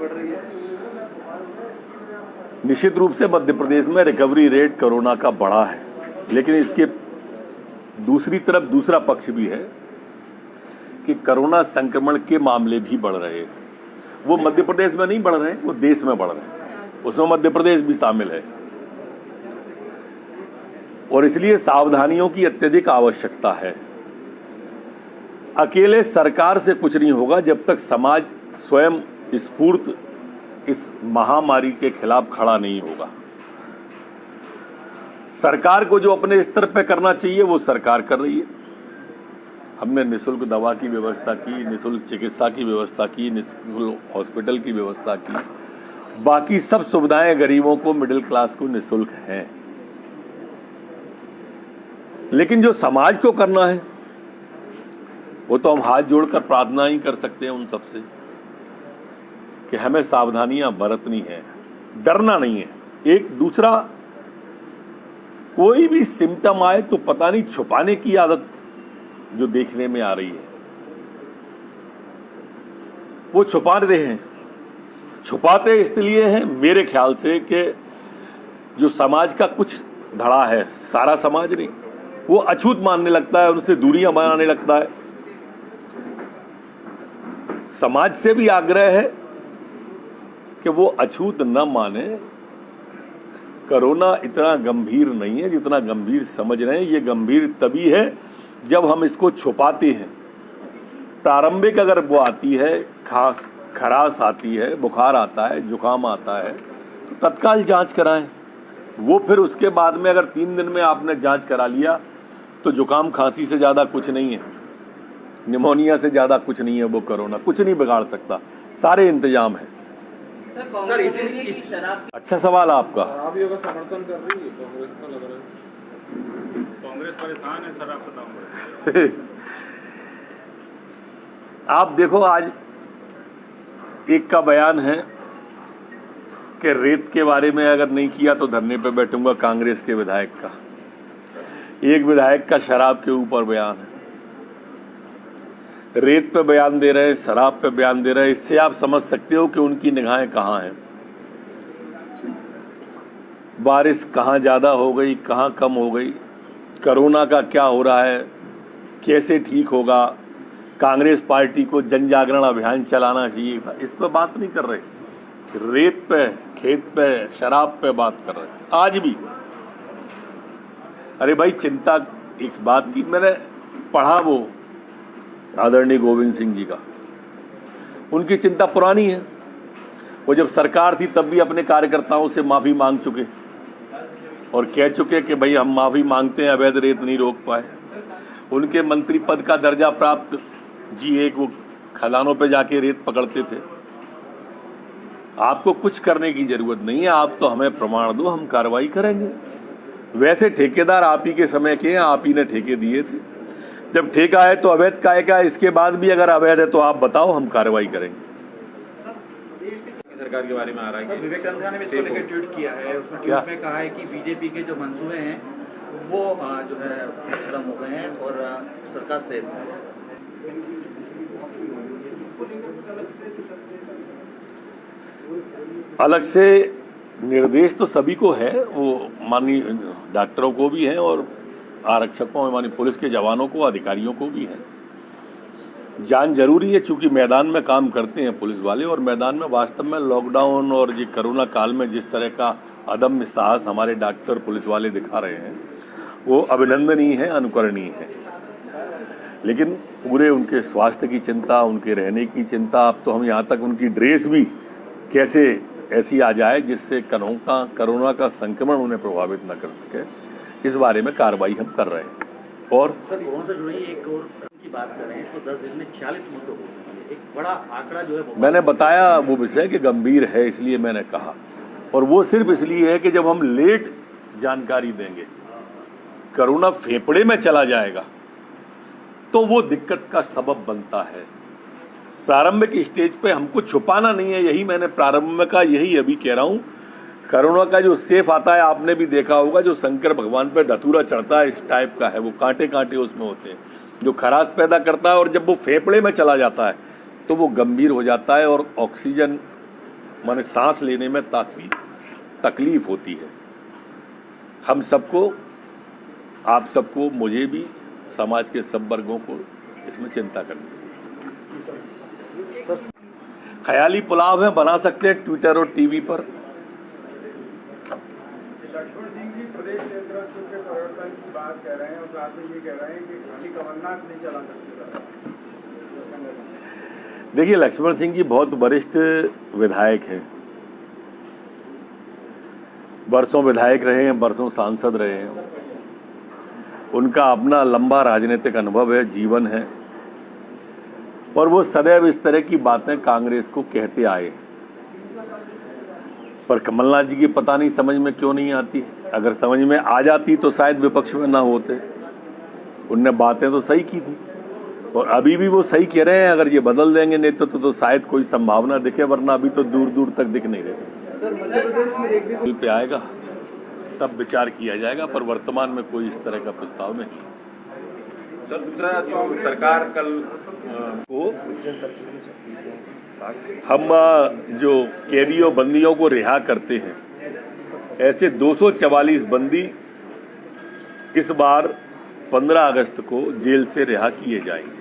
बढ़ रही है। निश्चित रूप से मध्य प्रदेश में रिकवरी रेट कोरोना का बढ़ा है, लेकिन इसके दूसरी तरफ दूसरा पक्ष भी है कि कोरोना संक्रमण के मामले भी बढ़ रहे हैं। वो मध्य प्रदेश में नहीं बढ़ रहे हैं, वो देश में बढ़ रहे हैं, उसमें मध्य प्रदेश भी शामिल है और इसलिए सावधानियों की अत्यधिक आवश्यकता है। अकेले सरकार से कुछ नहीं होगा जब तक समाज स्वयं स्फूर्त इस महामारी के खिलाफ खड़ा नहीं होगा। सरकार को जो अपने स्तर पर करना चाहिए वो सरकार कर रही है। हमने निःशुल्क दवा की व्यवस्था की, निःशुल्क चिकित्सा की व्यवस्था की, निःशुल्क हॉस्पिटल की व्यवस्था की, बाकी सब सुविधाएं गरीबों को, मिडिल क्लास को निःशुल्क हैं। लेकिन जो समाज को करना है वो तो हम हाथ जोड़कर प्रार्थना ही कर सकते हैं उन सबसे कि हमें सावधानियां बरतनी है, डरना नहीं है। एक दूसरा कोई भी सिम्टम आए तो पता नहीं छुपाने की आदत जो देखने में आ रही है, वो छुपा रहे हैं। छुपाते इसलिए हैं मेरे ख्याल से कि जो समाज का कुछ धड़ा है, सारा समाज नहीं, वो अछूत मानने लगता है, उनसे दूरियां बनाने लगता है। समाज से भी आग्रह है कि वो अछूत न माने। कोरोना इतना गंभीर नहीं है जितना गंभीर समझ रहे हैं। ये गंभीर तभी है जब हम इसको छुपाते हैं। प्रारंभिक अगर वो आती है, खराश आती है, बुखार आता है, जुकाम आता है, तो तत्काल जांच कराएं। वो फिर उसके बाद में अगर 3 दिन में आपने जांच करा लिया तो जुकाम खांसी से ज्यादा कुछ नहीं है, निमोनिया से ज्यादा कुछ नहीं है। वो कोरोना कुछ नहीं बिगाड़ सकता, सारे इंतजाम है। अच्छा सवाल आपका। शराबियों का समर्थन कर रही है कांग्रेस का, लग रहा है कांग्रेस परेशान है शराब के दाम पर। आप देखो, आज एक का बयान है कि रेत के बारे में अगर नहीं किया तो धरने पे बैठूंगा, कांग्रेस के विधायक का। एक विधायक का शराब के ऊपर बयान है, रेत पे बयान दे रहे हैं, शराब पे बयान दे रहे हैं। इससे आप समझ सकते हो कि उनकी निगाहें कहां हैं। बारिश कहां ज्यादा हो गई, कहां कम हो गई, कोरोना का क्या हो रहा है, कैसे ठीक होगा, कांग्रेस पार्टी को जन जागरण अभियान चलाना चाहिए था, इस पर बात नहीं कर रहे। रेत पे, खेत पे, शराब पे बात कर रहे हैं आज भी। अरे भाई, चिंता इस बात की, मैंने पढ़ा वो आदरणीय गोविंद सिंह जी का, उनकी चिंता पुरानी है। वो जब सरकार थी तब भी अपने कार्यकर्ताओं से माफी मांग चुके और कह चुके कि भाई हम माफी मांगते हैं, अवैध रेत नहीं रोक पाए। उनके मंत्री पद का दर्जा प्राप्त जी एक वो खदानों पे जाके रेत पकड़ते थे। आपको कुछ करने की जरूरत नहीं है, आप तो हमें प्रमाण दो, हम कार्रवाई करेंगे। वैसे ठेकेदार आप ही के समय के हैं, आप ही ने ठेके दिए थे। जब ठेका है तो अवैध का है, इसके बाद भी अगर अवैध है तो आप बताओ, हम कार्रवाई करेंगे। सरकार के बारे में आ रहा है, विवेक तन्खा ने इसको लेकर ट्वीट किया है। उसमें ट्वीट में कहा है कि बीजेपी के जो मंसूबे हैं वो जो है खत्म हो गए हैं और सरकार से अलग से निर्देश तो सभी को है, वो माननीय डॉक्टरों को भी है और आरक्षकों, माननीय पुलिस के जवानों को, अधिकारियों को भी है। जान जरूरी है, चूंकि मैदान में काम करते हैं पुलिस वाले, और मैदान में वास्तव में लॉकडाउन और ये कोरोना काल में जिस तरह का अदम्य साहस हमारे डॉक्टर पुलिस वाले दिखा रहे हैं वो अभिनंदनीय है, अनुकरणीय है। लेकिन पूरे उनके स्वास्थ्य की चिंता, उनके रहने की चिंता, अब तो हम यहाँ तक उनकी ड्रेस भी कैसे ऐसी आ जाए जिससे कोरोना का संक्रमण उन्हें प्रभावित न कर सके, इस बारे में कार्रवाई हम कर रहे हैं। और कोरोना से जुड़ी एक और की बात करें तो 10 दिन में 46 मौतें हो गई, एक बड़ा आंकड़ा जो है। मैंने बताया वो विषय कि गंभीर है, इसलिए मैंने कहा, और वो सिर्फ इसलिए है कि जब हम लेट जानकारी देंगे, कोरोना फेफड़े में चला जाएगा तो वो दिक्कत का सबब बनता है। प्रारंभिक स्टेज पे हमको छुपाना नहीं है, यही मैंने प्रारंभ में कहा, यही अभी कह रहा हूं। कोरोना का जो सेफ आता है, आपने भी देखा होगा, जो शंकर भगवान पे धतूरा चढ़ता है, इस टाइप का है, वो कांटे कांटे उसमें होते हैं जो खराश पैदा करता है, और जब वो फेफड़े में चला जाता है तो वो गंभीर हो जाता है और ऑक्सीजन माने सांस लेने में तकलीफ होती है। हम सबको, आप सबको, मुझे भी, समाज के सब वर्गों को इसमें चिंता करनी है। ख्याली पुलाव है, बना सकते हैं ट्विटर और टीवी पर। लक्ष्मण सिंह जी प्रदेश नेतृत्व के परिवर्तन की बात कह रहे हैं और साथ में ये कह रहे हैं कि खाली कमलनाथ नहीं चला सकते। देखिए, लक्ष्मण सिंह जी बहुत वरिष्ठ विधायक हैं, वर्षों विधायक रहे हैं, वर्षों सांसद रहे हैं। उनका अपना लंबा राजनीतिक अनुभव है, जीवन है, और वो सदैव इस तरह की बातें कांग्रेस को कहते आए। पर कमलनाथ जी की पता नहीं समझ में क्यों नहीं आती। अगर समझ में आ जाती तो शायद विपक्ष में ना होते। उनने बातें तो सही की थी और अभी भी वो सही कह रहे हैं। अगर ये बदल देंगे नेतृत्व तो शायद कोई संभावना दिखे, वरना अभी तो दूर दूर तक दिख नहीं रहे। बिल पे आएगा तब विचार किया जाएगा, पर वर्तमान में कोई इस तरह का प्रस्ताव नहीं। सर, दूसरा जो सरकार कल को हम जो कैदियों बंदियों को रिहा करते हैं, ऐसे 244 बंदी इस बार 15 अगस्त को जेल से रिहा किए जाएंगे।